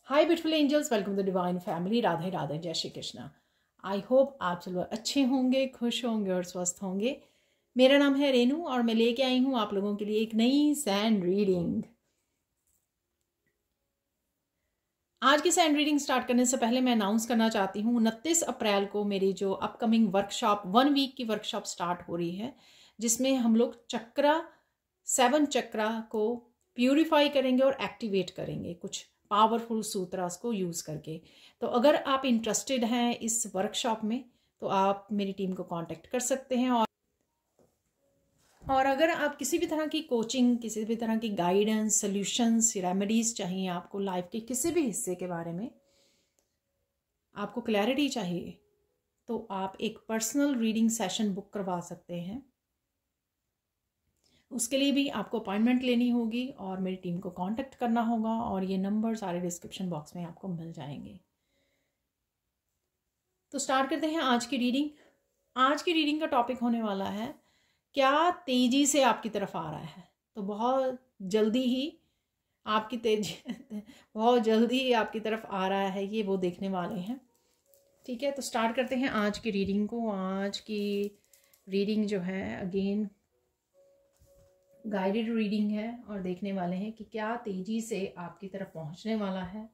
Hi beautiful angels, welcome to the divine family. Radhe Radhe, जय Shri Krishna. I hope आप सब लोग अच्छे होंगे, खुश होंगे और स्वस्थ होंगे। मेरा नाम है रेनू और मैं लेके आई हूँ आप लोगों के लिए एक नई सैंड रीडिंग। आज की सैंड रीडिंग स्टार्ट करने से पहले मैं अनाउंस करना चाहती हूँ 29 अप्रैल को मेरी जो अपकमिंग वर्कशॉप 1 वीक की वर्कशॉप स्टार्ट हो रही है, जिसमें हम लोग 7 चक्रा को प्यूरिफाई करेंगे और एक्टिवेट करेंगे कुछ पावरफुल सूत्रास को यूज़ करके। तो अगर आप इंटरेस्टेड हैं इस वर्कशॉप में तो आप मेरी टीम को कांटेक्ट कर सकते हैं। और अगर आप किसी भी तरह की कोचिंग, किसी भी तरह की गाइडेंस, सॉल्यूशंस, रेमेडीज चाहिए, आपको लाइफ के किसी भी हिस्से के बारे में आपको क्लैरिटी चाहिए, तो आप एक पर्सनल रीडिंग सेशन बुक करवा सकते हैं। उसके लिए भी आपको अपॉइंटमेंट लेनी होगी और मेरी टीम को कांटेक्ट करना होगा और ये नंबर सारे डिस्क्रिप्शन बॉक्स में आपको मिल जाएंगे। तो स्टार्ट करते हैं आज की रीडिंग। आज की रीडिंग का टॉपिक होने वाला है क्या तेजी से आपकी तरफ आ रहा है। तो बहुत जल्दी ही आपकी बहुत जल्दी ही आपकी तरफ आ रहा है, ये वो देखने वाले हैं। ठीक है, तो स्टार्ट करते हैं आज की रीडिंग को। आज की रीडिंग जो है अगेन गाइडेड रीडिंग है और देखने वाले हैं कि क्या तेजी से आपकी तरफ पहुंचने वाला है।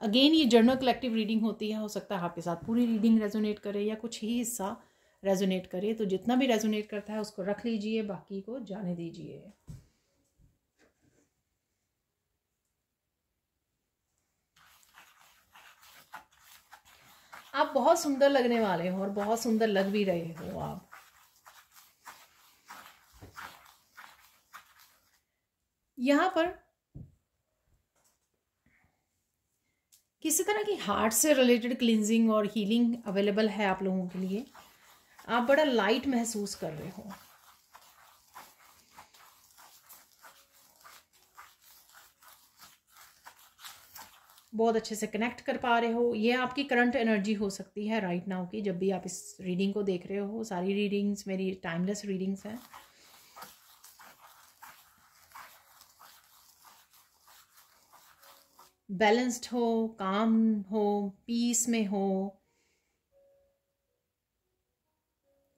अगेन ये जर्नल कलेक्टिव रीडिंग होती है, हो सकता है आपके साथ पूरी रीडिंग रेजोनेट करे या कुछ ही हिस्सा रेजोनेट करे। तो जितना भी रेजोनेट करता है उसको रख लीजिए, बाकी को जाने दीजिए। आप बहुत सुंदर लगने वाले हो और बहुत सुंदर लग भी रहे हो आप। यहाँ पर किसी तरह की हार्ट से रिलेटेड क्लींजिंग और हीलिंग अवेलेबल है आप लोगों के लिए। आप बड़ा लाइट महसूस कर रहे हो। बहुत अच्छे से कनेक्ट कर पा रहे हो। ये आपकी करंट एनर्जी हो सकती है राइट नाउ की, जब भी आप इस रीडिंग को देख रहे हो। सारी रीडिंग्स मेरी टाइमलेस रीडिंग्स हैं। बैलेंस्ड हो, काम हो, पीस में हो।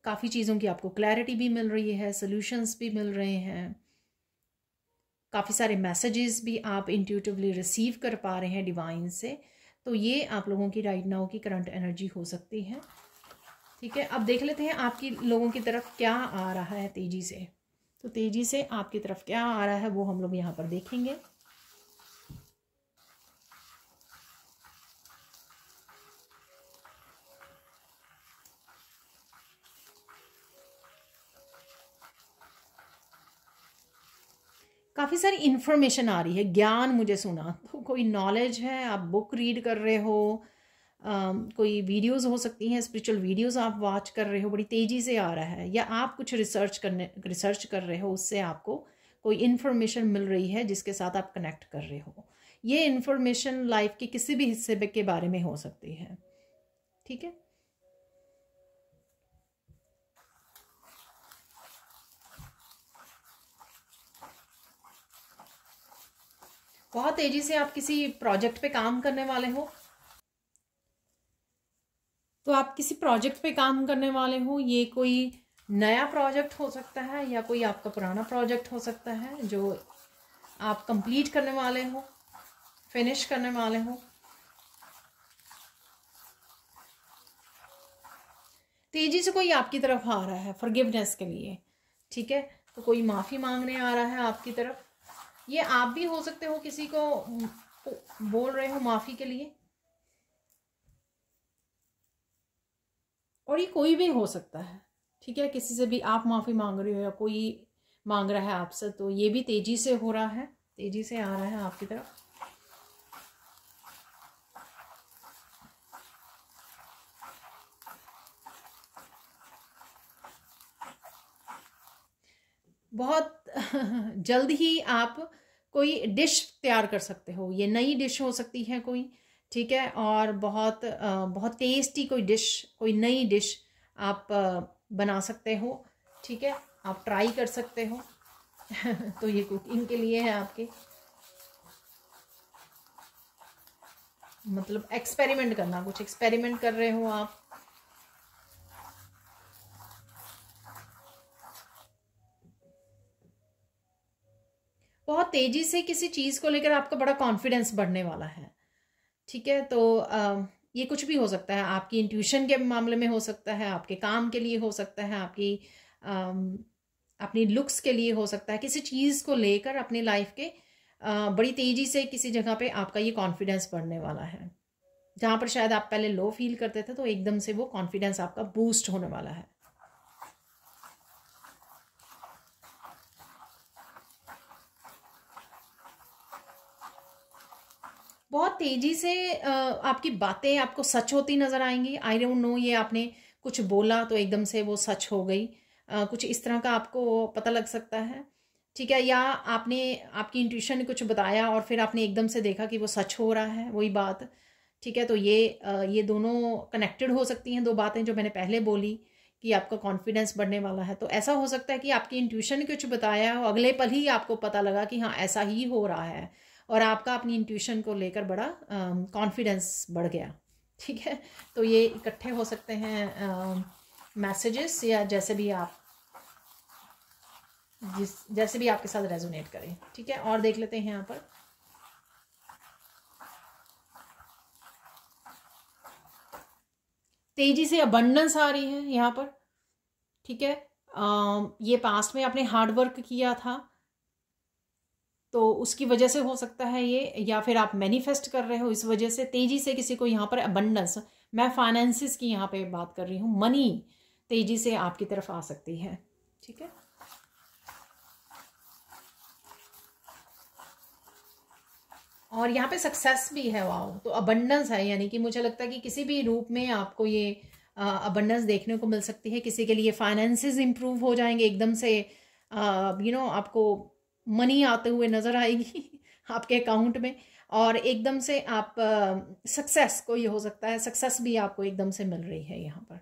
काफ़ी चीज़ों की आपको क्लैरिटी भी मिल रही है, सॉल्यूशंस भी मिल रहे हैं। काफ़ी सारे मैसेजेस भी आप इंट्यूटिवली रिसीव कर पा रहे हैं डिवाइन से। तो ये आप लोगों की राइट नाउ की करंट एनर्जी हो सकती है। ठीक है, अब देख लेते हैं आपकी लोगों की तरफ क्या आ रहा है तेज़ी से। तो तेज़ी से आपकी तरफ क्या आ रहा है वो हम लोग यहाँ पर देखेंगे। काफ़ी सारी इन्फॉर्मेशन आ रही है, ज्ञान मुझे सुना। तो कोई नॉलेज है, आप बुक रीड कर रहे हो, कोई वीडियोस हो सकती हैं, स्पिरिचुअल वीडियोस आप वॉच कर रहे हो, बड़ी तेज़ी से आ रहा है। या आप कुछ रिसर्च कर रहे हो, उससे आपको कोई इन्फॉर्मेशन मिल रही है जिसके साथ आप कनेक्ट कर रहे हो। ये इन्फॉर्मेशन लाइफ के किसी भी हिस्से के बारे में हो सकती है। ठीक है, बहुत तेज़ी से आप किसी प्रोजेक्ट पे काम करने वाले हो। तो आप किसी प्रोजेक्ट पे काम करने वाले हो। ये कोई नया प्रोजेक्ट हो सकता है या कोई आपका पुराना प्रोजेक्ट हो सकता है जो आप कंप्लीट करने वाले हो, फिनिश करने वाले हो। तेजी से कोई आपकी तरफ आ रहा है फॉरगिवनेस के लिए। ठीक है, तो कोई माफ़ी मांगने आ रहा है आपकी तरफ। ये आप भी हो सकते हो, किसी को बोल रहे हो माफ़ी के लिए, और ये कोई भी हो सकता है। ठीक है, किसी से भी आप माफ़ी मांग रहे हो या कोई मांग रहा है आपसे। तो ये भी तेज़ी से हो रहा है, तेज़ी से आ रहा है आपकी तरफ। बहुत जल्द ही आप कोई डिश तैयार कर सकते हो। ये नई डिश हो सकती है कोई। ठीक है, और बहुत बहुत टेस्टी कोई डिश, कोई नई डिश आप बना सकते हो। ठीक है, आप ट्राई कर सकते हो। तो ये कुकिंग के लिए है आपके। मतलब एक्सपेरिमेंट करना, कुछ एक्सपेरिमेंट कर रहे हो आप। बहुत तेजी से किसी चीज को लेकर आपका बड़ा कॉन्फिडेंस बढ़ने वाला है। ठीक है, तो ये कुछ भी हो सकता है, आपकी इंट्यूशन के मामले में हो सकता है, आपके काम के लिए हो सकता है, आपकी अपनी लुक्स के लिए हो सकता है। किसी चीज़ को लेकर अपनी लाइफ के बड़ी तेजी से किसी जगह पे आपका ये कॉन्फिडेंस बढ़ने वाला है। जहाँ पर शायद आप पहले लो फील करते थे, तो एकदम से वो कॉन्फिडेंस आपका बूस्ट होने वाला है। बहुत तेजी से आपकी बातें आपको सच होती नजर आएंगी। आई डोंट नो, ये आपने कुछ बोला तो एकदम से वो सच हो गई, कुछ इस तरह का आपको पता लग सकता है। ठीक है, या आपने आपकी इंट्यूशन ने कुछ बताया और फिर आपने एकदम से देखा कि वो सच हो रहा है वही बात। ठीक है, तो ये दोनों कनेक्टेड हो सकती हैं, दो बातें जो मैंने पहले बोली कि आपका कॉन्फिडेंस बढ़ने वाला है। तो ऐसा हो सकता है कि आपकी इंट्यूशन ने कुछ बताया और अगले पल ही आपको पता लगा कि हाँ ऐसा ही हो रहा है, और आपका अपनी इंट्यूशन को लेकर बड़ा कॉन्फिडेंस बढ़ गया। ठीक है, तो ये इकट्ठे हो सकते हैं मैसेजेस, या जैसे भी आपके साथ रेजोनेट करें। ठीक है, और देख लेते हैं यहाँ पर। तेजी से अबंडेंस आ रही है यहाँ पर। ठीक है, ये पास्ट में आपने हार्ड वर्क किया था तो उसकी वजह से हो सकता है ये, या फिर आप मैनिफेस्ट कर रहे हो इस वजह से तेजी से किसी को यहाँ पर अबंडेंस। मैं फाइनेंसिस की यहाँ पे बात कर रही हूँ, मनी तेजी से आपकी तरफ आ सकती है। ठीक है, और यहाँ पे सक्सेस भी है। वाओ, तो अबंडेंस है, यानी कि मुझे लगता है कि किसी भी रूप में आपको ये अबंडेंस देखने को मिल सकती है। किसी के लिए फाइनेंसेस इंप्रूव हो जाएंगे एकदम से, आपको मनी आते हुए नजर आएगी आपके अकाउंट में, और एकदम से आप सक्सेस को, ये हो सकता है सक्सेस भी आपको एकदम से मिल रही है यहाँ पर।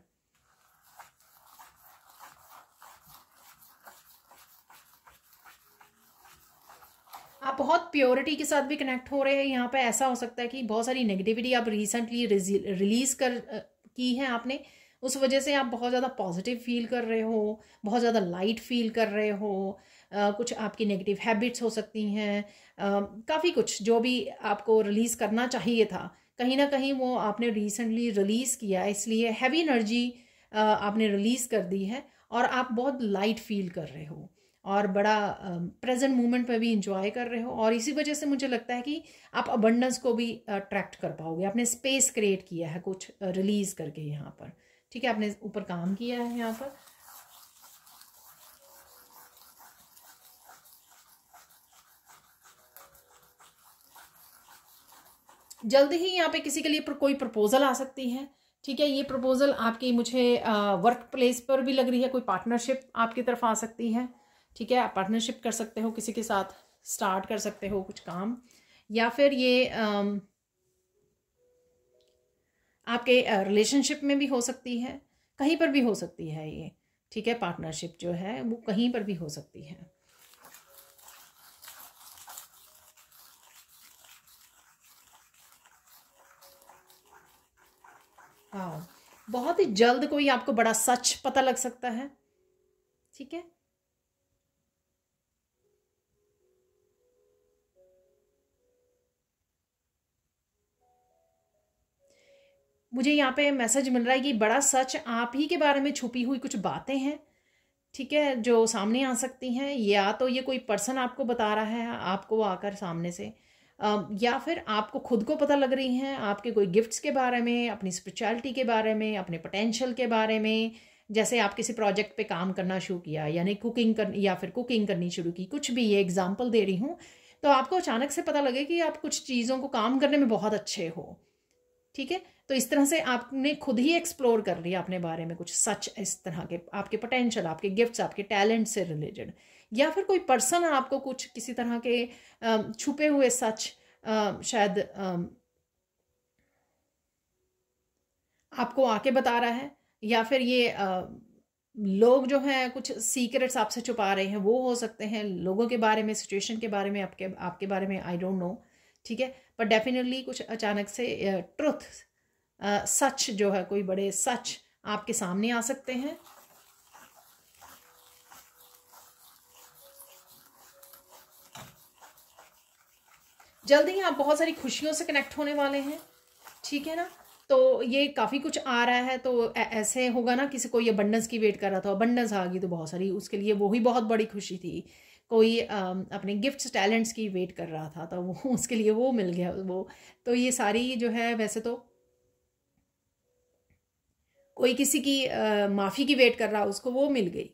आप बहुत प्योरिटी के साथ भी कनेक्ट हो रहे हैं यहाँ पे। ऐसा हो सकता है कि बहुत सारी नेगेटिविटी आप रिसेंटली रिलीज की है आपने, उस वजह से आप बहुत ज़्यादा पॉजिटिव फील कर रहे हो, बहुत ज़्यादा लाइट फील कर रहे हो। कुछ आपकी नेगेटिव हैबिट्स हो सकती हैं, काफ़ी कुछ जो भी आपको रिलीज़ करना चाहिए था, कहीं ना कहीं वो आपने रिसेंटली रिलीज़ किया, इसलिए हैवी एनर्जी आपने रिलीज़ कर दी है, और आप बहुत लाइट फील कर रहे हो और बड़ा प्रेजेंट मोमेंट में भी इंजॉय कर रहे हो। और इसी वजह से मुझे लगता है कि आप अबंडेंस को भी अट्रैक्ट कर पाओगे। आपने स्पेस क्रिएट किया है कुछ रिलीज करके यहाँ पर। ठीक है, आपने ऊपर काम किया है यहाँ पर। जल्द ही यहाँ पे किसी के लिए कोई प्रपोजल आ सकती है। ठीक है, ये प्रपोजल आपकी मुझे वर्क प्लेस पर भी लग रही है, कोई पार्टनरशिप आपकी तरफ आ सकती है। ठीक है, आप पार्टनरशिप कर सकते हो, किसी के साथ स्टार्ट कर सकते हो कुछ काम, या फिर ये आपके रिलेशनशिप में भी हो सकती है, कहीं पर भी हो सकती है ये। ठीक है, पार्टनरशिप जो है वो कहीं पर भी हो सकती है। हाँ, बहुत ही जल्द कोई आपको बड़ा सच पता लग सकता है। ठीक है, मुझे यहाँ पे मैसेज मिल रहा है कि बड़ा सच आप ही के बारे में छुपी हुई कुछ बातें हैं। ठीक है, जो सामने आ सकती हैं, या तो ये कोई पर्सन आपको बता रहा है आपको आकर सामने से, या फिर आपको खुद को पता लग रही हैं आपके कोई गिफ्ट्स के बारे में, अपनी स्पिरिचुअलिटी के बारे में, अपने पोटेंशियल के बारे में। जैसे आप किसी प्रोजेक्ट पे काम करना शुरू किया, यानी कुकिंग कर, या फिर कुकिंग करनी शुरू की, कुछ भी, ये एग्जाम्पल दे रही हूँ। तो आपको अचानक से पता लगे कि आप कुछ चीज़ों को काम करने में बहुत अच्छे हो। ठीक है, तो इस तरह से आपने खुद ही एक्सप्लोर कर लिया अपने बारे में कुछ सच, इस तरह के आपके पोटेंशियल, आपके गिफ्ट्स, आपके टैलेंट से रिलेटेड। या फिर कोई पर्सन आपको कुछ किसी तरह के छुपे हुए सच शायद आपको आके बता रहा है, या फिर ये लोग जो हैं कुछ सीक्रेट्स आपसे छुपा रहे हैं, वो हो सकते हैं लोगों के बारे में, सिचुएशन के बारे में, आपके बारे में, आई डोंट नो। ठीक है। पर डेफिनेटली कुछ अचानक से ट्रुथ, सच जो है, कोई बड़े सच आपके सामने आ सकते हैं। जल्दी ही आप बहुत सारी खुशियों से कनेक्ट होने वाले हैं, ठीक है ना। तो ये काफ़ी कुछ आ रहा है, तो ऐसे होगा ना, किसी को ये अबंडेंस की वेट कर रहा था, अबंडेंस आ गई तो बहुत सारी, उसके लिए वो ही बहुत बड़ी खुशी थी। कोई अपने गिफ्ट्स टैलेंट्स की वेट कर रहा था, तो वो उसके लिए वो मिल गया वो। तो ये सारी जो है, वैसे तो कोई किसी की माफ़ी की वेट कर रहा, उसको वो मिल गई।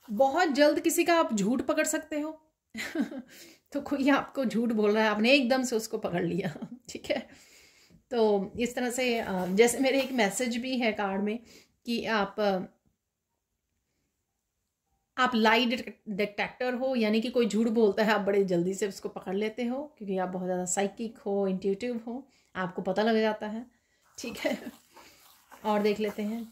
बहुत जल्द किसी का आप झूठ पकड़ सकते हो। तो कोई आपको झूठ बोल रहा है, आपने एकदम से उसको पकड़ लिया। ठीक है। तो इस तरह से जैसे मेरे एक मैसेज भी है कार्ड में कि आप लाई डिटेक्टर हो, यानी कि कोई झूठ बोलता है, आप बड़े जल्दी से उसको पकड़ लेते हो, क्योंकि आप बहुत ज़्यादा साइकिक हो, इंट्यूटिव हो, आपको पता लग जाता है। ठीक है। और देख लेते हैं।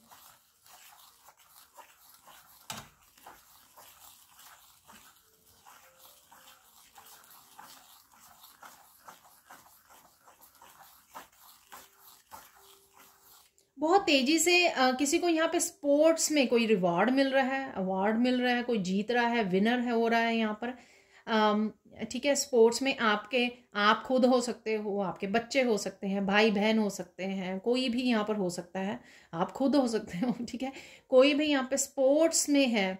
बहुत तेजी से किसी को यहाँ पे स्पोर्ट्स में कोई रिवॉर्ड मिल रहा है, अवार्ड मिल रहा है, कोई जीत रहा है, विनर है, हो रहा है यहाँ पर। ठीक है। स्पोर्ट्स में आप खुद हो सकते हो, आपके बच्चे हो सकते हैं, भाई बहन हो सकते हैं, कोई भी यहाँ पर हो सकता है, आप खुद हो सकते हो। ठीक है। कोई भी यहाँ पे स्पोर्ट्स में है,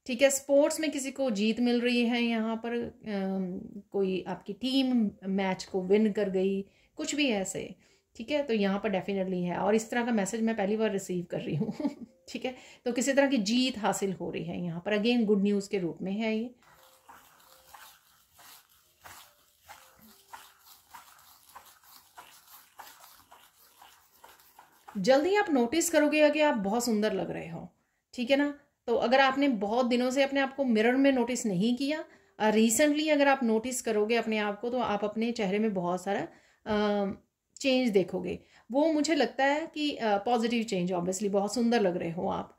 ठीक है। स्पोर्ट्स में किसी को जीत मिल रही है यहाँ पर, कोई आपकी टीम मैच को विन कर गई, कुछ भी ऐसे। ठीक है। तो यहाँ पर डेफिनेटली है, और इस तरह का मैसेज मैं पहली बार रिसीव कर रही हूँ। ठीक है। तो किसी तरह की जीत हासिल हो रही है यहाँ पर, अगेन गुड न्यूज़ के रूप में है ये। जल्दी आप नोटिस करोगे कि आप बहुत सुंदर लग रहे हो, ठीक है ना। तो अगर आपने बहुत दिनों से अपने आप को मिरर में नोटिस नहीं किया, रिसेंटली अगर आप नोटिस करोगे अपने आप को, तो आप अपने चेहरे में बहुत सारा चेंज देखोगे। वो मुझे लगता है कि पॉजिटिव चेंज, ऑब्वियसली बहुत सुंदर लग रहे हो आप।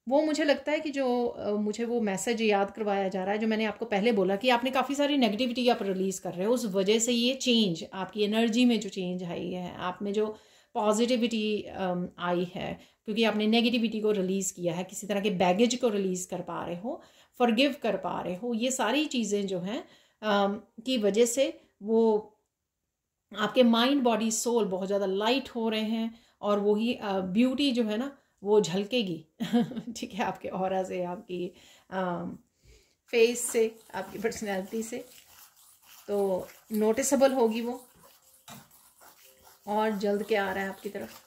वो मुझे लगता है कि जो मुझे वो मैसेज याद करवाया जा रहा है, जो मैंने आपको पहले बोला कि आपने काफ़ी सारी नेगेटिविटी आप रिलीज़ कर रहे हो, उस वजह से ये चेंज, आपकी एनर्जी में जो चेंज आई है, आप में जो पॉजिटिविटी आई है, क्योंकि आपने नेगेटिविटी को रिलीज़ किया है, किसी तरह के बैगेज को रिलीज़ कर पा रहे हो, फॉरगिव कर पा रहे हो। ये सारी चीज़ें जो हैं की वजह से वो आपके माइंड बॉडी सोल बहुत ज़्यादा लाइट हो रहे हैं, और वही ब्यूटी जो है ना, वो झलकेगी। ठीक है। आपके ऑरा से, आपकी फेस से, आपकी पर्सनैलिटी से, तो नोटिसेबल होगी वो। और जल्द क्या आ रहा है आपकी तरफ?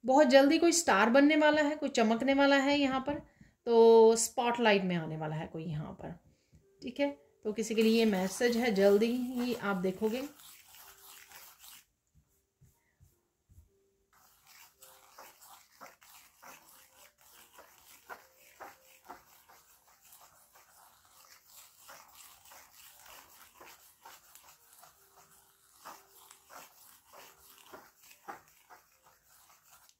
बहुत जल्दी कोई स्टार बनने वाला है, कोई चमकने वाला है यहाँ पर, तो स्पॉटलाइट में आने वाला है कोई यहाँ पर। ठीक है। तो किसी के लिए ये मैसेज है, जल्दी ही आप देखोगे।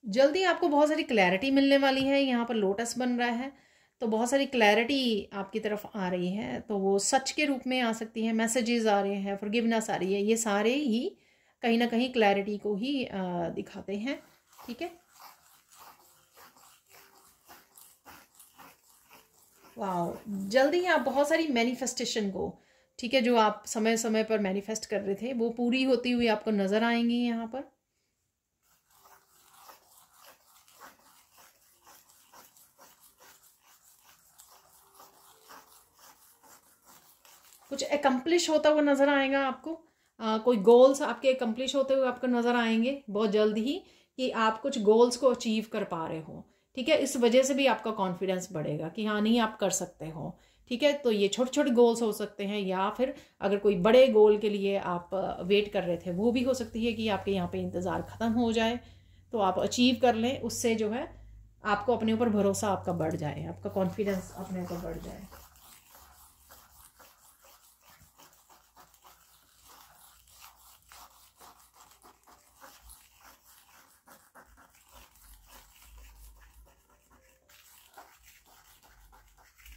जल्दी आपको बहुत सारी क्लैरिटी मिलने वाली है। यहाँ पर लोटस बन रहा है, तो बहुत सारी क्लैरिटी आपकी तरफ आ रही है, तो वो सच के रूप में आ सकती है, मैसेजेस आ रहे हैं, फॉरगिवनेस आ रही है। ये सारे ही कहीं ना कहीं क्लैरिटी को ही दिखाते हैं। ठीक है। वाह, जल्दी ही आप बहुत सारी मैनिफेस्टेशन को, ठीक है, जो आप समय समय पर मैनिफेस्ट कर रहे थे, वो पूरी होती हुई आपको नजर आएंगी यहाँ पर। कुछ एकम्प्लिश होता हुआ नज़र आएगा आपको, कोई गोल्स आपके एकम्प्लिश होते हुए आपको नज़र आएंगे बहुत जल्द ही, कि आप कुछ गोल्स को अचीव कर पा रहे हो। ठीक है। इस वजह से भी आपका कॉन्फिडेंस बढ़ेगा कि हाँ नहीं, आप कर सकते हो। ठीक है। तो ये छोटे छोटे गोल्स हो सकते हैं, या फिर अगर कोई बड़े गोल के लिए आप वेट कर रहे थे, वो भी हो सकती है कि आपके यहाँ पे इंतज़ार ख़त्म हो जाए, तो आप अचीव कर लें। उससे जो है आपको अपने ऊपर भरोसा आपका बढ़ जाए, आपका कॉन्फिडेंस अपने ऊपर बढ़ जाए।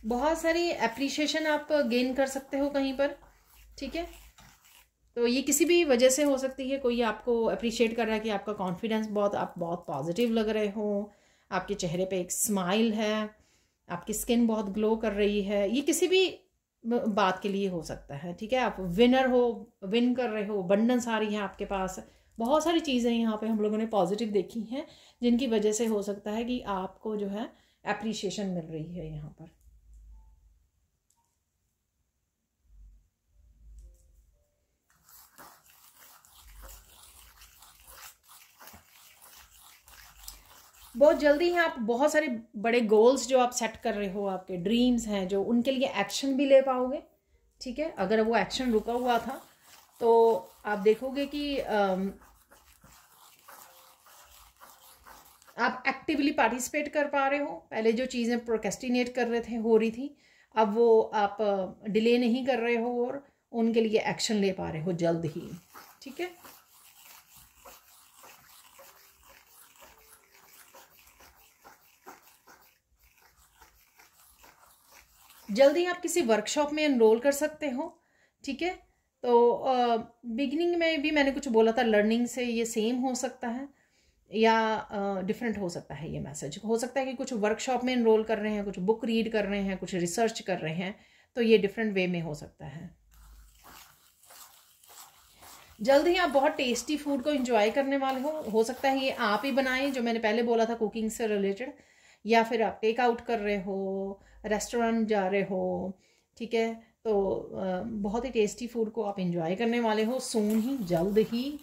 बहुत सारी अप्रिशिएशन आप गेन कर सकते हो कहीं पर, ठीक है। तो ये किसी भी वजह से हो सकती है, कोई आपको अप्रिशिएट कर रहा है कि आपका कॉन्फिडेंस बहुत, आप बहुत पॉजिटिव लग रहे हो, आपके चेहरे पे एक स्माइल है, आपकी स्किन बहुत ग्लो कर रही है, ये किसी भी बात के लिए हो सकता है, ठीक है। आप विनर हो, विन कर रहे हो, अबंडेंस आ रही है आपके पास, बहुत सारी चीज़ें यहाँ पे हम लोगों ने पॉजिटिव देखी हैं जिनकी वजह से हो सकता है कि आपको जो है अप्रिशिएशन मिल रही है यहाँ पर। बहुत जल्दी ही आप बहुत सारे बड़े गोल्स जो आप सेट कर रहे हो, आपके ड्रीम्स हैं जो, उनके लिए एक्शन भी ले पाओगे, ठीक है। अगर वो एक्शन रुका हुआ था तो आप देखोगे कि आप एक्टिवली पार्टिसिपेट कर पा रहे हो। पहले जो चीज़ें प्रोक्रेस्टिनेट कर रहे थे, हो रही थी, अब वो आप डिले नहीं कर रहे हो और उनके लिए एक्शन ले पा रहे हो जल्द ही, ठीक है। जल्दी आप किसी वर्कशॉप में एनरोल कर सकते हो, ठीक है। तो बिगिनिंग में भी मैंने कुछ बोला था, लर्निंग से ये सेम हो सकता है या डिफरेंट हो सकता है। ये मैसेज हो सकता है कि कुछ वर्कशॉप में एनरोल कर रहे हैं, कुछ बुक रीड कर रहे हैं, कुछ रिसर्च कर रहे हैं, तो ये डिफरेंट वे में हो सकता है। जल्द ही आप बहुत टेस्टी फूड को एंजॉय करने वाले हो सकता है ये आप ही बनाएं, जो मैंने पहले बोला था कुकिंग से रिलेटेड, या फिर आप टेक आउट कर रहे हो, रेस्टोरेंट जा रहे हो, ठीक है। तो बहुत ही टेस्टी फूड को आप एंजॉय करने वाले हो सून ही, जल्द ही।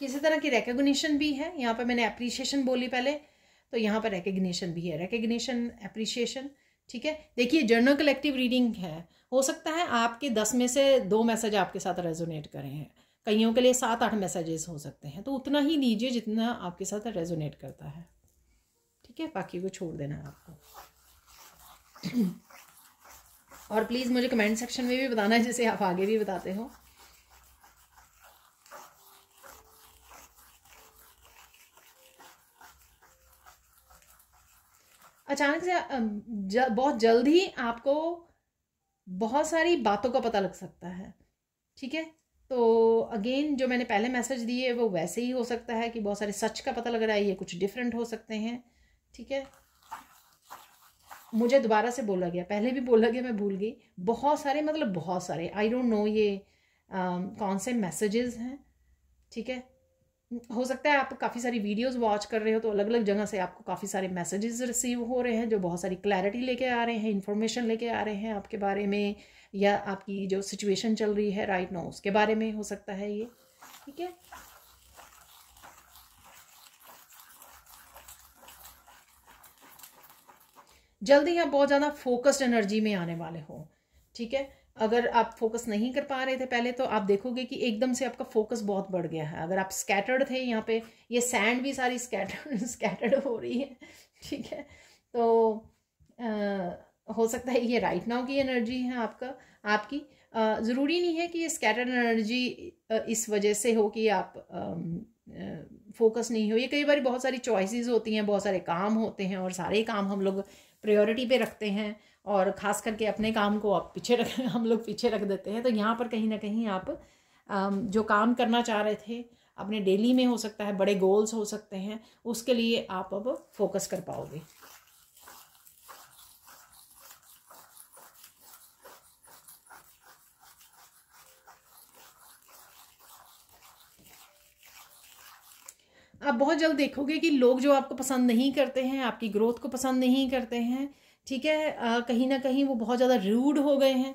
किसी तरह की रिकग्निशन भी है यहाँ पे, मैंने अप्रिशिएशन बोली पहले, तो यहाँ पर रिकग्निशन भी है, रिकग्निशन, अप्रिशिएशन, ठीक है। देखिए जर्नल कलेक्टिव रीडिंग है, हो सकता है आपके 10 में से 2 मैसेज आपके साथ रेजोनेट करें हैं, कईयों के लिए 7-8 मैसेजेस हो सकते हैं, तो उतना ही लीजिए जितना आपके साथ रेजोनेट करता है, ठीक है। बाकी को छोड़ देना है आपको। और प्लीज़ मुझे कमेंट सेक्शन में भी बताना है, जैसे आप आगे भी बताते हो। अचानक से बहुत जल्द ही आपको बहुत सारी बातों का पता लग सकता है, ठीक है। तो अगेन जो मैंने पहले मैसेज दिए वो वैसे ही हो सकता है कि बहुत सारे सच का पता लग रहा है, ये कुछ डिफरेंट हो सकते हैं, ठीक है। मुझे दोबारा से बोला गया, पहले भी बोला गया, मैं भूल गई, बहुत सारे, मतलब बहुत सारे, आई डोंट नो ये कौन से मैसेजेस हैं, ठीक है। हो सकता है आप काफ़ी सारी वीडियोस वॉच कर रहे हो तो अलग अलग जगह से आपको काफ़ी सारे मैसेजेस रिसीव हो रहे हैं जो बहुत सारी क्लैरिटी लेके आ रहे हैं, इन्फॉर्मेशन लेके आ रहे हैं आपके बारे में, या आपकी जो सिचुएशन चल रही है राइट नाउ उसके बारे में हो सकता है ये, ठीक है। जल्दी आप बहुत ज़्यादा फोकस्ड एनर्जी में आने वाले हो, ठीक है। अगर आप फोकस नहीं कर पा रहे थे पहले, तो आप देखोगे कि एकदम से आपका फोकस बहुत बढ़ गया है। अगर आप स्कैटर्ड थे, यहाँ पे ये सैंड भी सारी स्कैटर्ड स्कैटर्ड हो रही है, ठीक है। तो हो सकता है ये राइट नाउ की एनर्जी है आपकी। ज़रूरी नहीं है कि ये स्कैटर्ड एनर्जी इस वजह से हो कि आप फोकस नहीं हो। ये कई बार बहुत सारी चॉइसेस होती हैं, बहुत सारे काम होते हैं और सारे काम हम लोग प्रायोरिटी पे रखते हैं, और ख़ास करके अपने काम को आप पीछे रख हम लोग पीछे रख देते हैं। तो यहाँ पर कहीं ना कहीं आप जो काम करना चाह रहे थे अपने डेली में, हो सकता है बड़े गोल्स हो सकते हैं, उसके लिए आप अब फोकस कर पाओगे। आप बहुत जल्द देखोगे कि लोग जो आपको पसंद नहीं करते हैं, आपकी ग्रोथ को पसंद नहीं करते हैं, ठीक है, कहीं ना कहीं वो बहुत ज़्यादा रूड हो गए हैं,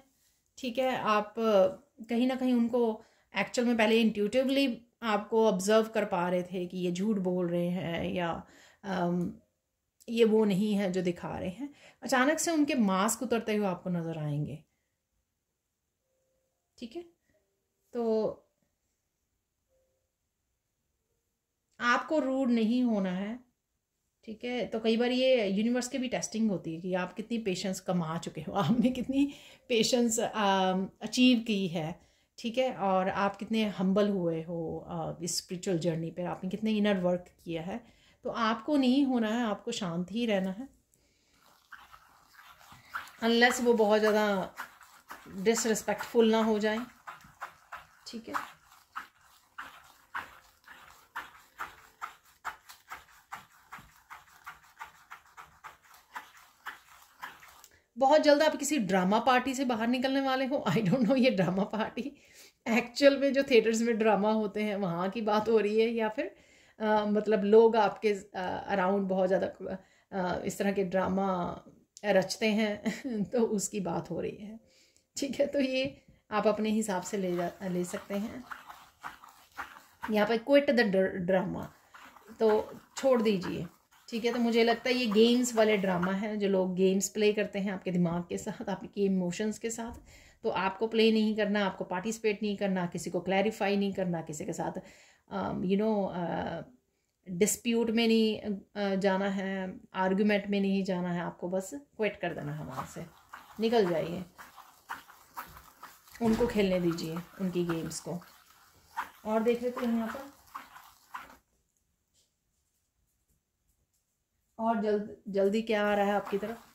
ठीक है। आप कहीं ना कहीं उनको एक्चुअल में पहले इंट्यूटिवली आपको ऑब्जर्व कर पा रहे थे कि ये झूठ बोल रहे हैं, या ये वो नहीं है जो दिखा रहे हैं। अचानक से उनके मास्क उतरते हुए आपको नज़र आएंगे, ठीक है। तो आपको रूड नहीं होना है, ठीक है। तो कई बार ये यूनिवर्स की भी टेस्टिंग होती है कि आप कितनी पेशेंस कमा चुके हो, आपने कितनी पेशेंस अचीव की है, ठीक है, और आप कितने हम्बल हुए हो इस स्पिरिचुअल जर्नी पे, आपने कितने इनर वर्क किया है। तो आपको नहीं होना है, आपको शांत ही रहना है, अनलेस वो बहुत ज़्यादा डिसरिस्पेक्टफुल ना हो जाए, ठीक है। बहुत जल्द आप किसी ड्रामा पार्टी से बाहर निकलने वाले हो। आई डोंट नो ये ड्रामा पार्टी एक्चुअल में जो थिएटर्स में ड्रामा होते हैं वहाँ की बात हो रही है, या फिर मतलब लोग आपके अराउंड बहुत ज़्यादा इस तरह के ड्रामा रचते हैं तो उसकी बात हो रही है, ठीक है। तो ये आप अपने हिसाब से ले सकते हैं। यहाँ पे क्विट द ड्रामा, तो छोड़ दीजिए, ठीक है। तो मुझे लगता है ये गेम्स वाले ड्रामा है, जो लोग गेम्स प्ले करते हैं आपके दिमाग के साथ, आपके इमोशंस के साथ, तो आपको प्ले नहीं करना, आपको पार्टिसिपेट नहीं करना, किसी को क्लैरिफाई नहीं करना, किसी के साथ डिस्प्यूट में नहीं जाना है, आर्गुमेंट में नहीं जाना है, आपको बस क्विट कर देना है, वहाँ से निकल जाइए, उनको खेलने दीजिए उनकी गेम्स को। और देख लेते हैं यहाँ पर, और जल्दी क्या आ रहा है आपकी तरफ।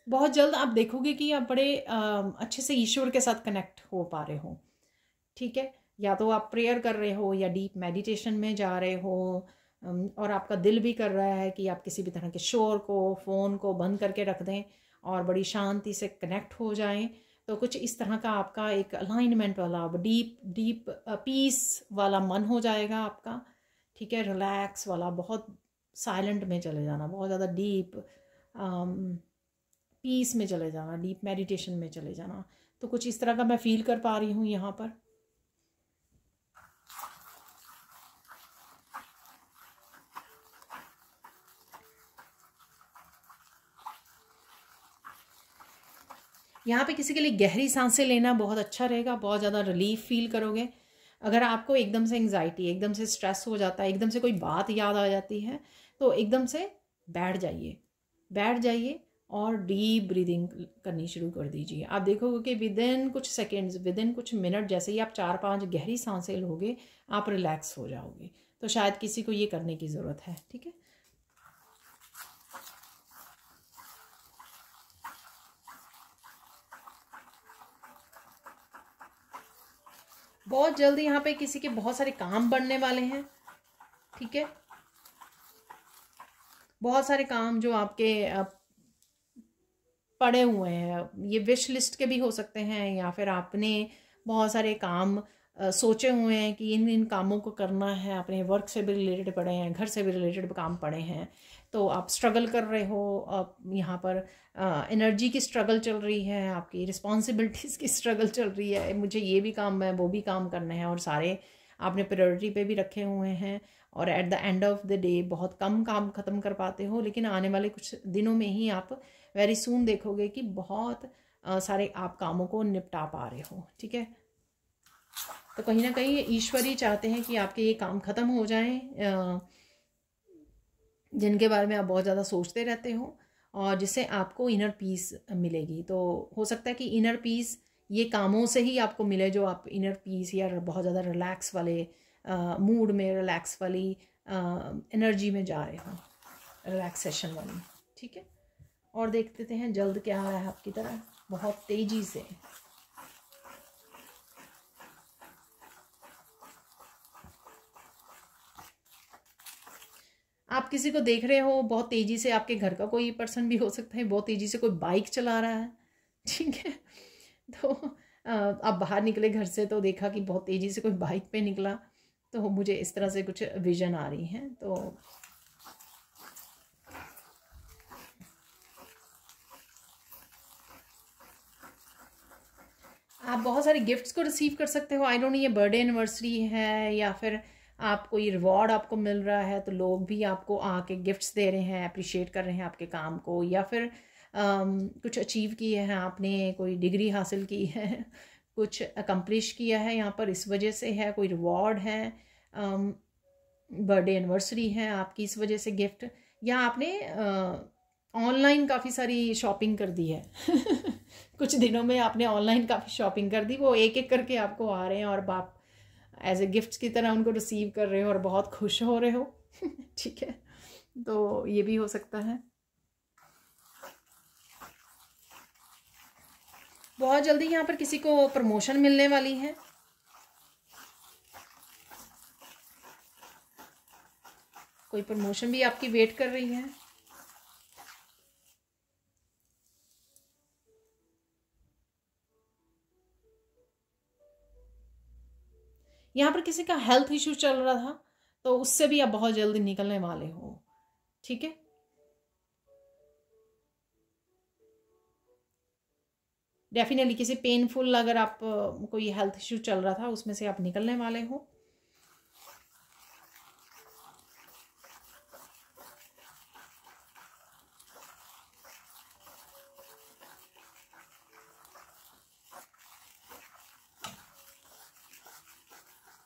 बहुत जल्द आप देखोगे कि आप बड़े अच्छे से ईश्वर के साथ कनेक्ट हो पा रहे हो, ठीक है। या तो आप प्रेयर कर रहे हो या डीप मेडिटेशन में जा रहे हो, और आपका दिल भी कर रहा है कि आप किसी भी तरह के शोर को, फ़ोन को बंद करके रख दें और बड़ी शांति से कनेक्ट हो जाएं। तो कुछ इस तरह का आपका एक अलाइनमेंट वाला डीप पीस वाला मन हो जाएगा आपका, ठीक है। रिलैक्स वाला, बहुत साइलेंट में चले जाना, बहुत ज़्यादा डीप पीस में चले जाना, डीप मेडिटेशन में चले जाना। तो कुछ इस तरह का मैं फील कर पा रही हूँ यहाँ पर। यहाँ पे किसी के लिए गहरी सांसें लेना बहुत अच्छा रहेगा, बहुत ज़्यादा रिलीफ फील करोगे। अगर आपको एकदम से एंग्जाइटी, एकदम से स्ट्रेस हो जाता है, एकदम से कोई बात याद आ जाती है, तो एकदम से बैठ जाइए और डीप ब्रीदिंग करनी शुरू कर दीजिए। आप देखोगे कि विद इन कुछ सेकेंड्स, विद इन कुछ मिनट, जैसे ही आप 4-5 गहरी सांसें लोगे, आप रिलैक्स हो जाओगे। तो शायद किसी को ये करने की ज़रूरत है, ठीक है। बहुत जल्दी यहाँ पे किसी के बहुत सारे काम बढ़ने वाले हैं, ठीक है। बहुत सारे काम जो आपके पड़े हुए हैं, ये विश लिस्ट के भी हो सकते हैं, या फिर आपने बहुत सारे काम सोचे हुए हैं कि इन कामों को करना है, अपने वर्क से भी रिलेटेड पड़े हैं, घर से भी रिलेटेड काम पड़े हैं, तो आप स्ट्रगल कर रहे हो। आप यहाँ पर एनर्जी की स्ट्रगल चल रही है, आपकी रिस्पॉन्सिबिलिटीज़ की स्ट्रगल चल रही है, मुझे ये भी काम है, वो भी काम करने हैं, और सारे आपने प्रायोरिटी पे भी रखे हुए हैं, और at the end of the day बहुत कम काम ख़त्म कर पाते हो। लेकिन आने वाले कुछ दिनों में ही आप वेरी सून देखोगे कि बहुत सारे आप कामों को निपटा पा रहे हो, ठीक है। तो कहीं ना कहीं ईश्वर ही चाहते हैं कि आपके ये काम ख़त्म हो जाएं, जिनके बारे में आप बहुत ज़्यादा सोचते रहते हो, और जिससे आपको इनर पीस मिलेगी। तो हो सकता है कि इनर पीस ये कामों से ही आपको मिले, जो आप इनर पीस या बहुत ज़्यादा रिलैक्स वाले मूड में, रिलैक्स वाली एनर्जी में जा रहे हो, रिलैक्सेशन वाली, ठीक है। और देख लेते हैं जल्द क्या आ रहा है आपकी तरह, बहुत तेज़ी से। आप किसी को देख रहे हो बहुत तेज़ी से, आपके घर का कोई पर्सन भी हो सकता है, बहुत तेज़ी से कोई बाइक चला रहा है, ठीक है। तो आप बाहर निकले घर से तो देखा कि बहुत तेज़ी से कोई बाइक पे निकला, तो मुझे इस तरह से कुछ विजन आ रही हैं। तो आप बहुत सारे गिफ्ट्स को रिसीव कर सकते हो। आई डोंट नो ये बर्थडे एनिवर्सरी है या फिर आप कोई रिवॉर्ड आपको मिल रहा है तो लोग भी आपको आके गिफ्ट्स दे रहे हैं, अप्रिशिएट कर रहे हैं आपके काम को, या फिर कुछ अचीव किए हैं आपने, कोई डिग्री हासिल की है, कुछ अकम्प्लिश किया है यहाँ पर, इस वजह से है, कोई रिवॉर्ड है, बर्थडे एनिवर्सरी है आपकी, इस वजह से गिफ्ट, या आपने ऑनलाइन काफ़ी सारी शॉपिंग कर दी है कुछ दिनों में आपने ऑनलाइन काफ़ी शॉपिंग कर दी, वो एक एक करके आपको आ रहे हैं और आप एज ए गिफ्ट की तरह उनको रिसीव कर रहे हो और बहुत खुश हो रहे हो ठीक है, तो ये भी हो सकता है। बहुत जल्दी यहाँ पर किसी को प्रमोशन मिलने वाली है, कोई प्रमोशन भी आपकी वेट कर रही है। यहाँ पर किसी का हेल्थ इश्यू चल रहा था तो उससे भी आप बहुत जल्दी निकलने वाले हो, ठीक है। डेफिनेटली किसी पेनफुल, अगर आप कोई हेल्थ इश्यू चल रहा था उसमें से आप निकलने वाले हो।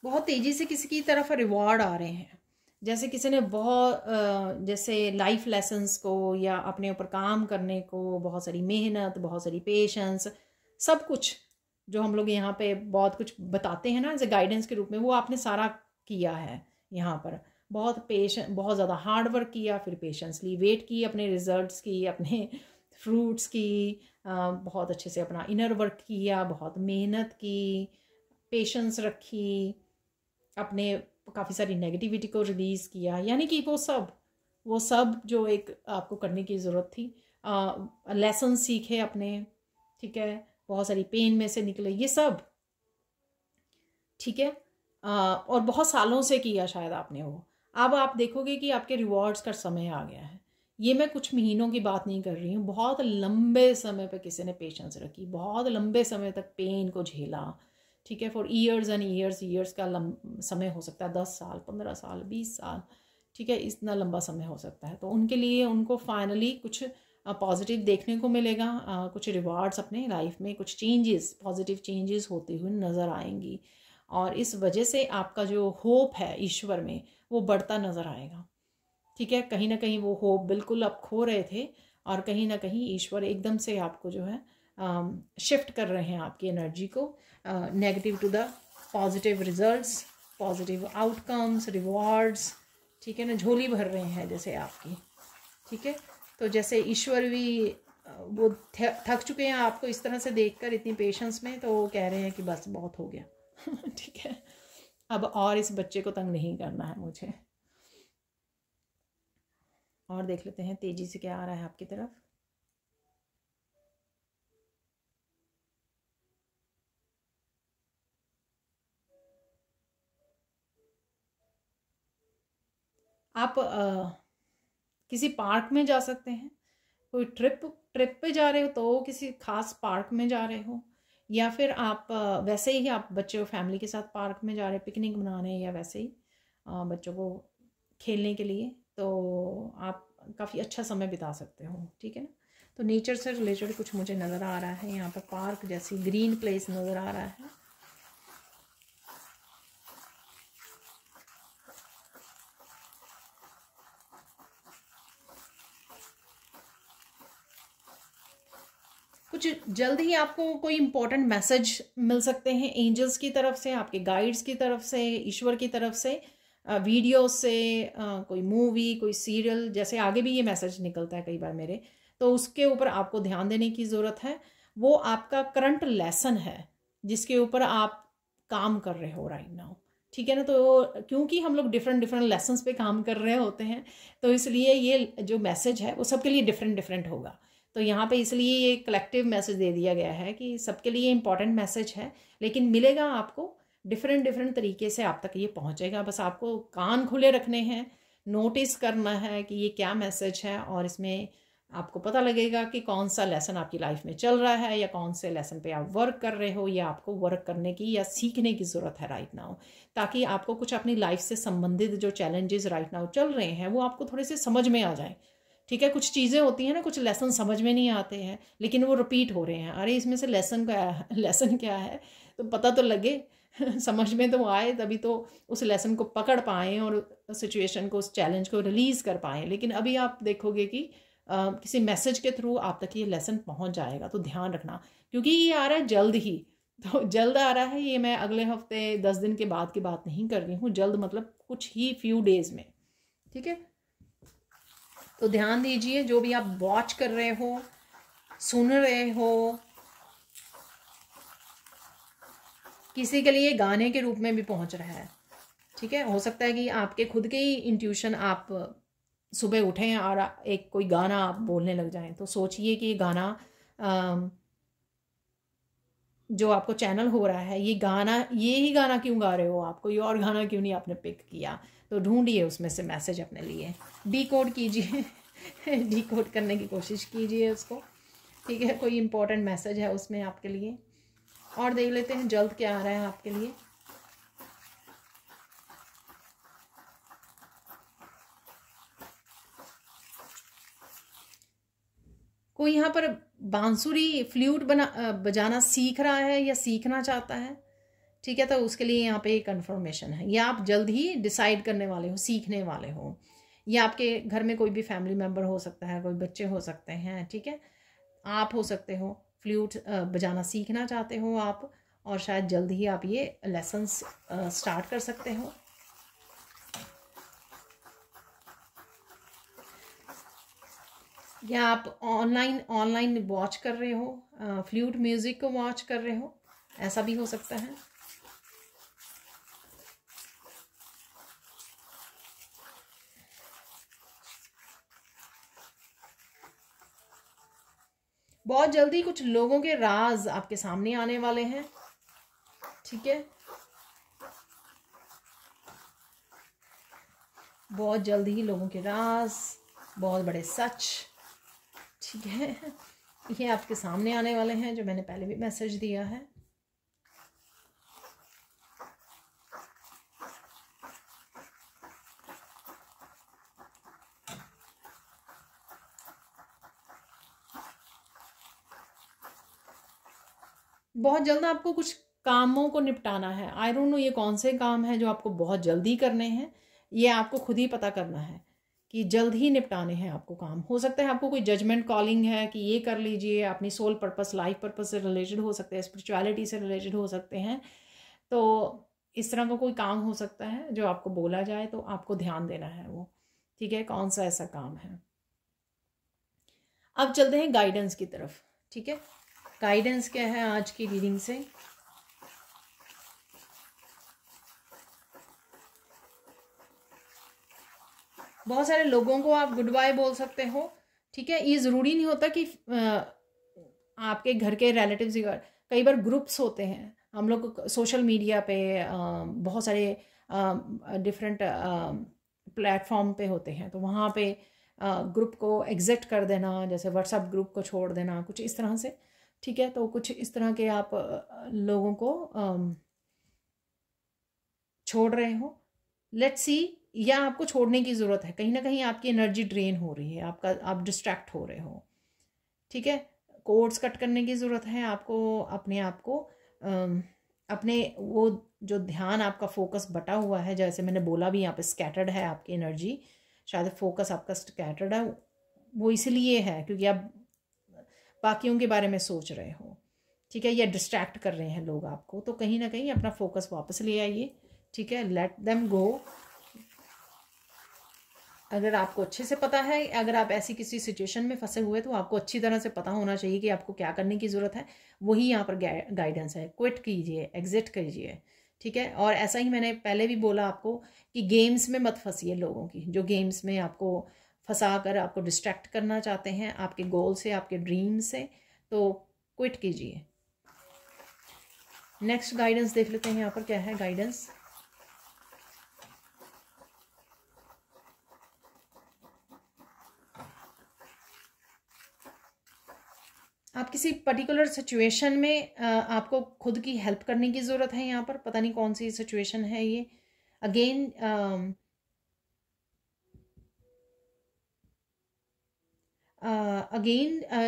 बहुत तेजी से किसी की तरफ रिवॉर्ड आ रहे हैं, जैसे किसी ने बहुत जैसे लाइफ लेसन्स को या अपने ऊपर काम करने को, बहुत सारी मेहनत, बहुत सारी पेशेंस, सब कुछ जो हम लोग यहाँ पे बहुत कुछ बताते हैं ना एज ए गाइडेंस के रूप में, वो आपने सारा किया है यहाँ पर। बहुत ज़्यादा हार्ड वर्क किया, फिर पेशेंसली वेट की, अपने रिजल्ट्स की, अपने फ्रूट्स की, बहुत अच्छे से अपना इनर वर्क किया, बहुत मेहनत की, पेशेंस रखी, अपने काफ़ी सारी नेगेटिविटी को रिलीज़ किया, यानी कि वो सब जो एक आपको करने की ज़रूरत थी, लेसन सीखे अपने, ठीक है, बहुत सारी पेन में से निकले, ये सब, ठीक है। और बहुत सालों से किया शायद आपने वो। अब आप देखोगे कि आपके रिवॉर्ड्स का समय आ गया है। ये मैं कुछ महीनों की बात नहीं कर रही हूँ, बहुत लंबे समय पे किसी ने पेशेंस रखी, बहुत लंबे समय तक पेन को झेला, ठीक है, फॉर ईयर्स एंड ईयर्स का समय हो सकता है, 10 साल, 15 साल, 20 साल, ठीक है, इतना लंबा समय हो सकता है। तो उनके लिए उनको फाइनली कुछ पॉजिटिव देखने को मिलेगा, कुछ रिवार्ड्स अपने लाइफ में, कुछ चेंजेस, पॉजिटिव चेंजेस होती हुई नज़र आएंगी, और इस वजह से आपका जो होप है ईश्वर में वो बढ़ता नज़र आएगा, ठीक है। कहीं ना कहीं वो होप बिल्कुल आप खो रहे थे, और कहीं ना कहीं ईश्वर एकदम से आपको जो है शिफ्ट कर रहे हैं आपकी एनर्जी को, negative to the positive results, positive outcomes, rewards, ठीक है ना, झोली भर रहे हैं जैसे आपकी, ठीक है। तो जैसे ईश्वर भी वो थक चुके हैं आपको इस तरह से देखकर, इतनी पेशेंस में, तो वो कह रहे हैं कि बस बहुत हो गया ठीक है, अब और इस बच्चे को तंग नहीं करना है मुझे। और देख लेते हैं तेजी से क्या आ रहा है आपकी तरफ। आप किसी पार्क में जा सकते हैं, कोई ट्रिप पे जा रहे हो तो किसी खास पार्क में जा रहे हो, या फिर आप वैसे ही आप बच्चों फैमिली के साथ पार्क में जा रहे हैं पिकनिक मनाने, या वैसे ही बच्चों को खेलने के लिए, तो आप काफ़ी अच्छा समय बिता सकते हो, ठीक है ना। तो नेचर से रिलेटेड कुछ मुझे नज़र आ रहा है यहाँ पर, पार्क जैसी ग्रीन प्लेस नज़र आ रहा है। कुछ जल्द ही आपको कोई इंपॉर्टेंट मैसेज मिल सकते हैं एंजल्स की तरफ से, आपके गाइड्स की तरफ से, ईश्वर की तरफ से, वीडियो से, कोई मूवी, कोई सीरियल, जैसे आगे भी ये मैसेज निकलता है कई बार मेरे, तो उसके ऊपर आपको ध्यान देने की ज़रूरत है। वो आपका करंट लेसन है जिसके ऊपर आप काम कर रहे हो राइट नाउ, ठीक है ना। तो क्योंकि हम लोग डिफरेंट लेसन्स पे काम कर रहे होते हैं, तो इसलिए ये जो मैसेज है वो सबके लिए डिफरेंट होगा। तो यहाँ पे इसलिए ये कलेक्टिव मैसेज दे दिया गया है कि सबके लिए इंपॉर्टेंट मैसेज है, लेकिन मिलेगा आपको डिफरेंट तरीके से, आप तक ये पहुँचेगा। बस आपको कान खुले रखने हैं, नोटिस करना है कि ये क्या मैसेज है, और इसमें आपको पता लगेगा कि कौन सा लेसन आपकी लाइफ में चल रहा है, या कौन से लेसन पे आप वर्क कर रहे हो, या आपको वर्क करने की या सीखने की ज़रूरत है राइट नाउ, ताकि आपको कुछ अपनी लाइफ से संबंधित जो चैलेंजेस राइट नाउ चल रहे हैं वो आपको थोड़े से समझ में आ जाए। ठीक है, कुछ चीज़ें होती हैं ना, कुछ लेसन समझ में नहीं आते हैं लेकिन वो रिपीट हो रहे हैं, अरे इसमें से लेसन क्या है, तो पता तो लगे समझ में तो आए, तभी तो उस लेसन को पकड़ पाएँ और सिचुएशन को, उस चैलेंज को रिलीज़ कर पाएँ। लेकिन अभी आप देखोगे कि किसी मैसेज के थ्रू आप तक ये लेसन पहुंच जाएगा, तो ध्यान रखना, क्योंकि ये आ रहा है जल्द ही, तो जल्द आ रहा है ये। मैं अगले हफ्ते 10 दिन के बाद की बात नहीं कर रही हूँ, जल्द मतलब कुछ ही फ्यू डेज में। ठीक है, तो ध्यान दीजिए, जो भी आप वॉच कर रहे हो, सुन रहे हो, किसी के लिए गाने के रूप में भी पहुंच रहा है। ठीक है, हो सकता है कि आपके खुद के ही इंट्यूशन, आप सुबह उठें और एक कोई गाना आप बोलने लग जाएं, तो सोचिए कि ये गाना जो आपको चैनल हो रहा है, ये ही गाना क्यों गा रहे हो आप, कोई और गाना क्यों नहीं आपने पिक किया, तो ढूंढिए उसमें से मैसेज अपने लिए, डिकोड कीजिए डिकोड करने की कोशिश कीजिए उसको। ठीक है, कोई इंपॉर्टेंट मैसेज है उसमें आपके लिए। और देख लेते हैं जल्द क्या आ रहा है आपके लिए। कोई यहाँ पर बांसुरी, फ्लूट बजाना सीख रहा है या सीखना चाहता है। ठीक है, तो उसके लिए यहाँ पे एक कन्फर्मेशन है, या आप जल्द ही डिसाइड करने वाले हो, सीखने वाले हो, या आपके घर में कोई भी फैमिली मेम्बर हो सकता है, कोई बच्चे हो सकते हैं। ठीक है, आप हो सकते हो, फ्लूट बजाना सीखना चाहते हो आप, और शायद जल्द ही आप ये लेसन्स स्टार्ट कर सकते हो। या आप ऑनलाइन वॉच कर रहे हो, फ्लूट म्यूजिक को वॉच कर रहे हो, ऐसा भी हो सकता है। बहुत जल्दी कुछ लोगों के राज आपके सामने आने वाले हैं। ठीक है, बहुत जल्दी ही लोगों के राज, बहुत बड़े सच, ठीक है, ये आपके सामने आने वाले हैं, जो मैंने पहले भी मैसेज दिया है। बहुत जल्द आपको कुछ कामों को निपटाना है। आई डोंट नो ये कौन से काम हैं जो आपको बहुत जल्दी करने हैं, ये आपको खुद ही पता करना है कि जल्द ही निपटाने हैं आपको काम। हो सकता है आपको कोई जजमेंट कॉलिंग है कि ये कर लीजिए, अपनी सोल पर्पस, लाइफ पर्पस से रिलेटेड हो सकते हैं, स्पिरिचुअलिटी से रिलेटेड हो सकते हैं, तो इस तरह का कोई काम हो सकता है जो आपको बोला जाए, तो आपको ध्यान देना है वो। ठीक है, कौन सा ऐसा काम है। अब चलते हैं गाइडेंस की तरफ। ठीक है, गाइडेंस क्या है आज की रीडिंग से। बहुत सारे लोगों को आप गुड बाय बोल सकते हो। ठीक है, ये ज़रूरी नहीं होता कि आपके घर के रिलेटिव्स ही, कई बार ग्रुप्स होते हैं, हम लोग सोशल मीडिया पे बहुत सारे डिफरेंट प्लेटफॉर्म पे होते हैं, तो वहाँ पे ग्रुप को एग्जिट कर देना, जैसे व्हाट्सएप ग्रुप को छोड़ देना, कुछ इस तरह से। ठीक है, तो कुछ इस तरह के आप लोगों को छोड़ रहे हो, लेट्स सी, या आपको छोड़ने की ज़रूरत है, कहीं ना कहीं आपकी एनर्जी ड्रेन हो रही है, आप डिस्ट्रैक्ट हो रहे हो। ठीक है, कोर्स कट करने की ज़रूरत है आपको, अपने आप को अपने वो जो ध्यान, आपका फोकस बटा हुआ है, जैसे मैंने बोला भी, यहाँ पे स्कैटर्ड है आपकी एनर्जी, शायद फोकस आपका स्कैटर्ड है, वो इसलिए है क्योंकि आप बाकियों के बारे में सोच रहे हो। ठीक है, या डिस्ट्रैक्ट कर रहे हैं लोग आपको, तो कहीं ना कहीं अपना फोकस वापस ले आइए। ठीक है, लेट देम गो। अगर आपको अच्छे से पता है, अगर आप ऐसी किसी सिचुएशन में फंसे हुए, तो आपको अच्छी तरह से पता होना चाहिए कि आपको क्या करने की ज़रूरत है, वही यहाँ पर गाइडेंस है। क्विट कीजिए, एग्जिट कीजिए। ठीक है, और ऐसा ही मैंने पहले भी बोला आपको कि गेम्स में मत फंसिए, लोगों की जो गेम्स में आपको फंसा कर आपको डिस्ट्रैक्ट करना चाहते हैं आपके गोल से, आपके ड्रीम से, तो क्विट कीजिए। नेक्स्ट गाइडेंस देख लेते हैं यहाँ पर क्या है गाइडेंस। आप किसी पर्टिकुलर सिचुएशन में आपको खुद की हेल्प करने की ज़रूरत है यहाँ पर, पता नहीं कौन सी सिचुएशन है ये। अगेन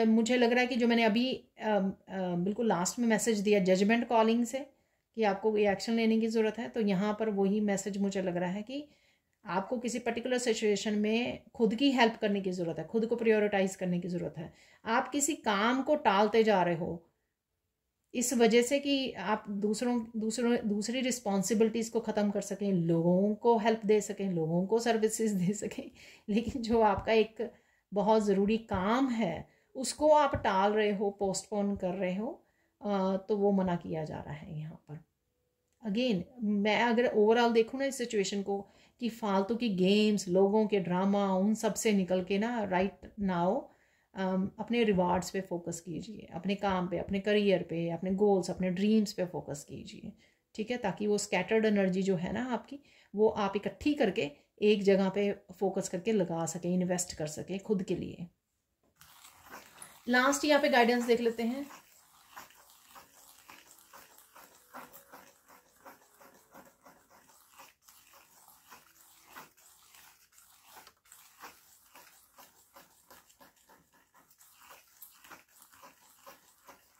मुझे लग रहा है कि जो मैंने अभी बिल्कुल लास्ट में मैसेज दिया जजमेंट कॉलिंग से कि आपको कोई एक्शन लेने की ज़रूरत है, तो यहाँ पर वही मैसेज मुझे लग रहा है कि आपको किसी पर्टिकुलर सिचुएशन में खुद की हेल्प करने की ज़रूरत है, खुद को प्रायोरिटाइज करने की ज़रूरत है। आप किसी काम को टालते जा रहे हो इस वजह से कि आप दूसरी रिस्पॉन्सिबिलिटीज़ को ख़त्म कर सकें, लोगों को हेल्प दे सकें, लोगों को सर्विसेज दे सकें, लेकिन जो आपका एक बहुत ज़रूरी काम है उसको आप टाल रहे हो, पोस्टपोन कर रहे हो, तो वो मना किया जा रहा है यहाँ पर। अगेन मैं अगर ओवरऑल देखूँ ना इस सिचुएशन को कि फालतू की गेम्स, लोगों के ड्रामा, उन सब से निकल के ना राइट नाउ अपने रिवार्ड्स पे फोकस कीजिए, अपने काम पे, अपने करियर पे, अपने गोल्स, अपने ड्रीम्स पे फोकस कीजिए, ठीक है, ताकि वो स्कैटर्ड एनर्जी जो है ना आपकी, वो आप इकट्ठी करके एक जगह पे फोकस करके लगा सके, इन्वेस्ट कर सके खुद के लिए। लास्ट यहाँ पे गाइडेंस देख लेते हैं।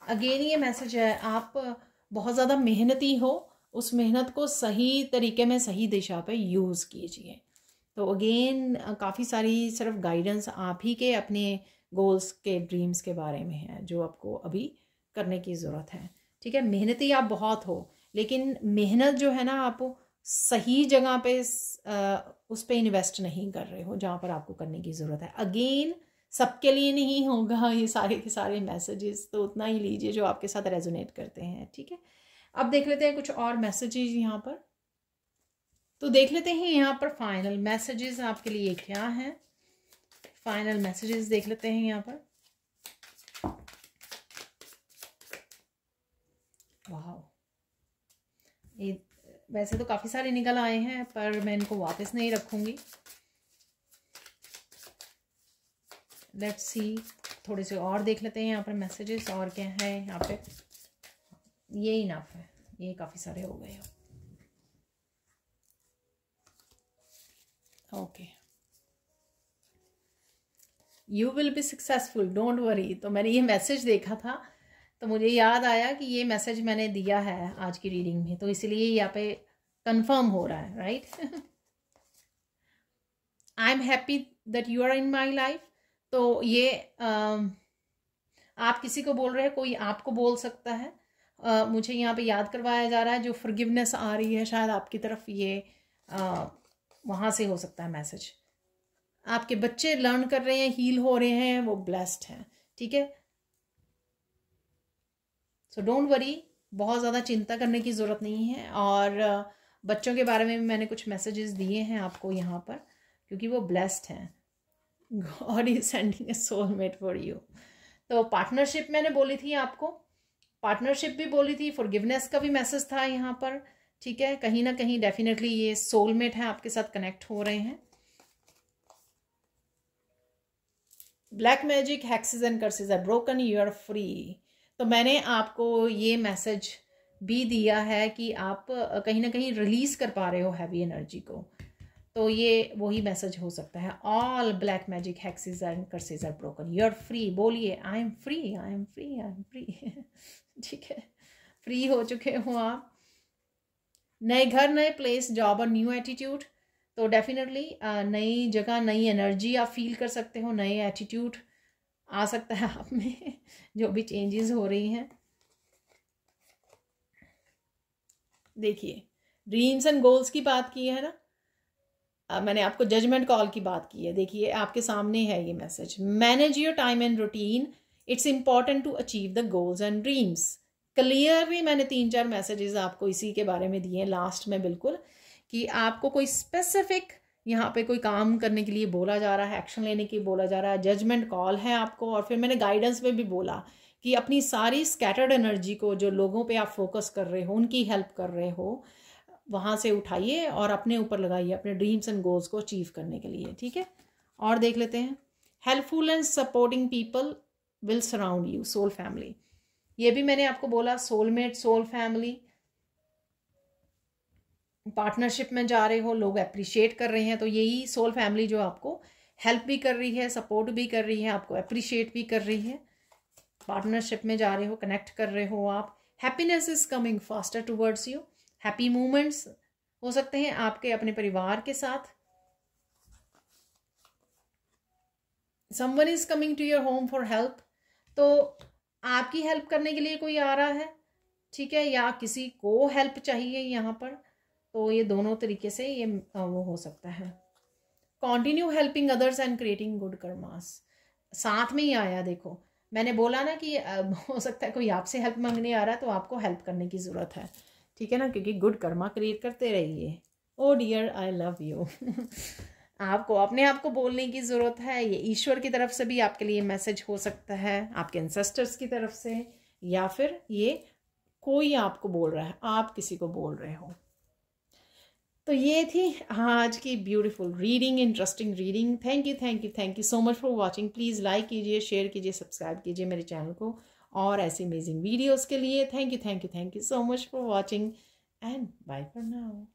अगेन ये मैसेज है, आप बहुत ज़्यादा मेहनती हो, उस मेहनत को सही तरीके में, सही दिशा पे यूज़ कीजिए। तो अगेन काफ़ी सारी सिर्फ गाइडेंस आप ही के अपने गोल्स के, ड्रीम्स के बारे में है जो आपको अभी करने की ज़रूरत है, ठीक है। मेहनती आप बहुत हो, लेकिन मेहनत जो है ना आप सही जगह पे उस पर इन्वेस्ट नहीं कर रहे हो जहाँ पर आपको करने की ज़रूरत है। अगेन सबके लिए नहीं होगा ये सारे के सारे मैसेजेस, तो उतना ही लीजिए जो आपके साथ रेजोनेट करते हैं, ठीक है। अब देख लेते हैं कुछ और मैसेजेस यहाँ पर। तो देख लेते हैं यहाँ पर फाइनल मैसेजेस आपके लिए क्या हैं। फाइनल मैसेजेस देख लेते हैं यहाँ पर। वाह, ये वैसे तो काफ़ी सारे निकल आए हैं पर मैं इनको वापस नहीं रखूँगी। लेट्स सी, थोड़े से और देख लेते हैं यहाँ पर मैसेजेस और क्या है यहाँ पे। ये इनफ है, ये काफ़ी सारे हो गए। Okay, you will be successful, don't worry. तो मैंने ये मैसेज देखा था तो मुझे याद आया कि ये मैसेज मैंने दिया है आज की रीडिंग में, तो इसलिए यहाँ पे कंफर्म हो रहा है, right. I am happy that you are in my life. तो ये आप किसी को बोल रहे हैं, कोई आपको बोल सकता है। मुझे यहाँ पे याद करवाया जा रहा है जो फॉरगिवनेस आ रही है शायद आपकी तरफ, ये वहाँ से हो सकता है मैसेज। आपके बच्चे लर्न कर रहे हैं, हील हो रहे हैं, वो ब्लेस्ड हैं, ठीक है। सो डोंट वरी, बहुत ज़्यादा चिंता करने की ज़रूरत नहीं है। और बच्चों के बारे में मैंने कुछ मैसेजेस दिए हैं आपको यहाँ पर, क्योंकि वो ब्लेस्ड हैं। God is sending A soulmate for you. तो पार्टनरशिप मैंने बोली थी आपको, पार्टनरशिप भी बोली थी, फॉरगिवनेस का भी मैसेज था यहाँ पर, ठीक है। कहीं ना कहीं डेफिनेटली ये सोलमेट है, आपके साथ कनेक्ट हो रहे हैं। Black magic, हेक्सेस and curses are broken, you are free. तो मैंने आपको ये मैसेज भी दिया है कि आप कहीं ना कहीं रिलीज कर पा रहे हो हैवी एनर्जी को, तो ये वही मैसेज हो सकता है। All black magic, हेक्सेस and curses are broken, you are free. बोलिए, I am free, I am free, I am free. ठीक है, फ्री हो चुके हो आप। नए घर, नए प्लेस, जॉब और न्यू एटीट्यूड। तो डेफिनेटली नई जगह, नई एनर्जी आप फील कर सकते हो, नए एटीट्यूड आ सकता है आप में, जो भी चेंजेस हो रही हैं। देखिए, ड्रीम्स एंड गोल्स की बात की है ना, मैंने आपको जजमेंट कॉल की बात की है। देखिए आपके सामने है ये message, manage your time and routine, it's important to achieve the goals and dreams. Clearly मैंने 3-4 मैसेजेस आपको इसी के बारे में दिए हैं लास्ट में, बिल्कुल, कि आपको कोई स्पेसिफिक यहाँ पे कोई काम करने के लिए बोला जा रहा है, एक्शन लेने के लिए बोला जा रहा है, जजमेंट कॉल है आपको। और फिर मैंने गाइडेंस में भी बोला कि अपनी सारी स्कैटर्ड एनर्जी को, जो लोगों पे आप फोकस कर रहे हो, उनकी हेल्प कर रहे हो, वहाँ से उठाइए और अपने ऊपर लगाइए, अपने ड्रीम्स एंड गोल्स को अचीव करने के लिए, ठीक है। और देख लेते हैं, helpful and supporting people will surround you, soul family. ये भी मैंने आपको बोला, सोलमेट, सोल फैमिली, पार्टनरशिप में जा रहे हो, लोग अप्रिशिएट कर रहे हैं, तो यही सोल फैमिली जो आपको हेल्प भी कर रही है, सपोर्ट भी कर रही है, आपको अप्रिशिएट भी कर रही है। पार्टनरशिप में जा रहे हो, कनेक्ट कर रहे हो आप। Happiness is coming faster towards you. Happy moments हो सकते हैं आपके अपने परिवार के साथ। Someone is coming to your home for help, तो आपकी हेल्प करने के लिए कोई आ रहा है, ठीक है, या किसी को हेल्प चाहिए यहाँ पर, तो ये दोनों तरीके से ये वो हो सकता है। Continue helping others and creating good karmas, साथ में ही आया। देखो मैंने बोला ना कि हो सकता है कोई आपसे हेल्प मांगने आ रहा है, तो आपको हेल्प करने की ज़रूरत है, ठीक है ना, क्योंकि गुड कर्मा क्रिएट करते रहिए। ओ डियर आई लव यू। आपको अपने आप को बोलने की ज़रूरत है। ये ईश्वर की तरफ से भी आपके लिए मैसेज हो सकता है, आपके एंसेस्टर्स की तरफ से, या फिर ये कोई आपको बोल रहा है, आप किसी को बोल रहे हो। तो ये थी आज की beautiful reading, interesting reading. Thank you so much for watching. Please like कीजिए, शेयर कीजिए, सब्सक्राइब कीजिए मेरे चैनल को और ऐसी अमेजिंग वीडियोज़ के लिए। Thank you so much for watching and bye for now.